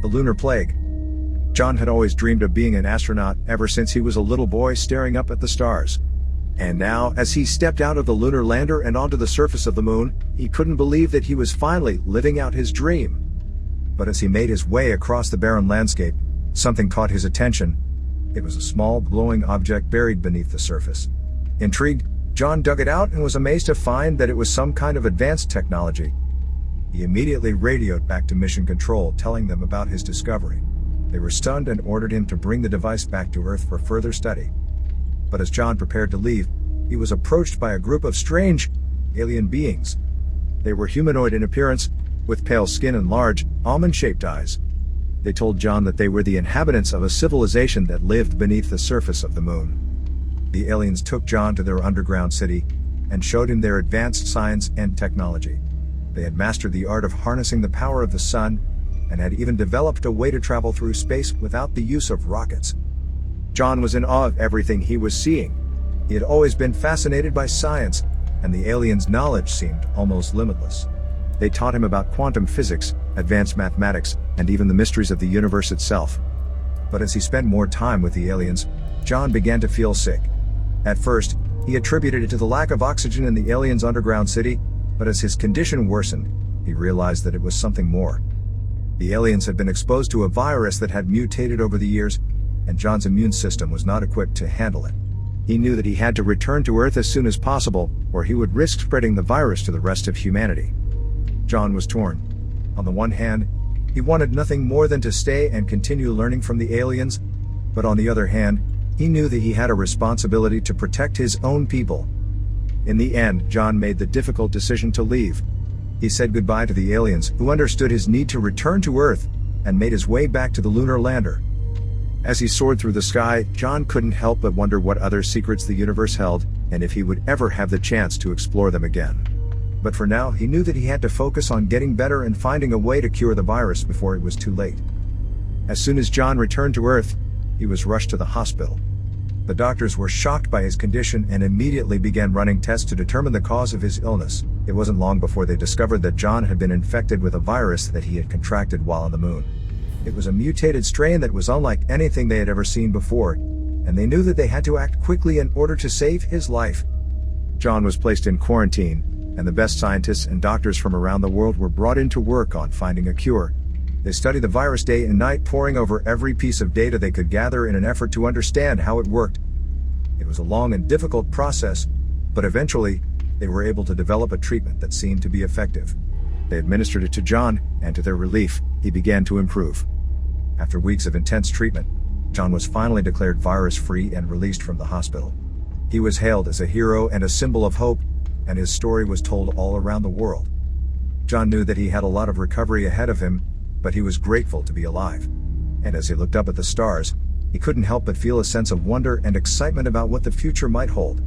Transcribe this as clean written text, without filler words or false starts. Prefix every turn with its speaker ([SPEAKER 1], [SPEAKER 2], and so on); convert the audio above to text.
[SPEAKER 1] The lunar plague. John had always dreamed of being an astronaut ever since he was a little boy staring up at the stars. And now, as he stepped out of the lunar lander and onto the surface of the moon, he couldn't believe that he was finally living out his dream. But as he made his way across the barren landscape, something caught his attention. It was a small, glowing object buried beneath the surface. Intrigued, John dug it out and was amazed to find that it was some kind of advanced technology. He immediately radioed back to Mission Control, telling them about his discovery. They were stunned and ordered him to bring the device back to Earth for further study. But as John prepared to leave, he was approached by a group of strange, alien beings. They were humanoid in appearance, with pale skin and large, almond-shaped eyes. They told John that they were the inhabitants of a civilization that lived beneath the surface of the moon. The aliens took John to their underground city and showed him their advanced science and technology. They had mastered the art of harnessing the power of the sun and had even developed a way to travel through space without the use of rockets. John was in awe of everything he was seeing. He had always been fascinated by science, and the aliens' knowledge seemed almost limitless. They taught him about quantum physics, advanced mathematics, and even the mysteries of the universe itself. But as he spent more time with the aliens, John began to feel sick. At first, he attributed it to the lack of oxygen in the aliens' underground city, but as his condition worsened, he realized that it was something more. The aliens had been exposed to a virus that had mutated over the years, and John's immune system was not equipped to handle it. He knew that he had to return to Earth as soon as possible, or he would risk spreading the virus to the rest of humanity. John was torn. On the one hand, he wanted nothing more than to stay and continue learning from the aliens, but on the other hand, he knew that he had a responsibility to protect his own people. In the end, John made the difficult decision to leave. He said goodbye to the aliens, who understood his need to return to Earth, and made his way back to the lunar lander. As he soared through the sky, John couldn't help but wonder what other secrets the universe held, and if he would ever have the chance to explore them again. But for now, he knew that he had to focus on getting better and finding a way to cure the virus before it was too late. As soon as John returned to Earth, he was rushed to the hospital. The doctors were shocked by his condition and immediately began running tests to determine the cause of his illness. It wasn't long before they discovered that John had been infected with a virus that he had contracted while on the moon. It was a mutated strain that was unlike anything they had ever seen before, and they knew that they had to act quickly in order to save his life. John was placed in quarantine, and the best scientists and doctors from around the world were brought in to work on finding a cure. They studied the virus day and night, poring over every piece of data they could gather in an effort to understand how it worked. It was a long and difficult process, but eventually, they were able to develop a treatment that seemed to be effective. They administered it to John, and to their relief, he began to improve. After weeks of intense treatment, John was finally declared virus-free and released from the hospital. He was hailed as a hero and a symbol of hope, and his story was told all around the world. John knew that he had a lot of recovery ahead of him, but he was grateful to be alive. And as he looked up at the stars, he couldn't help but feel a sense of wonder and excitement about what the future might hold.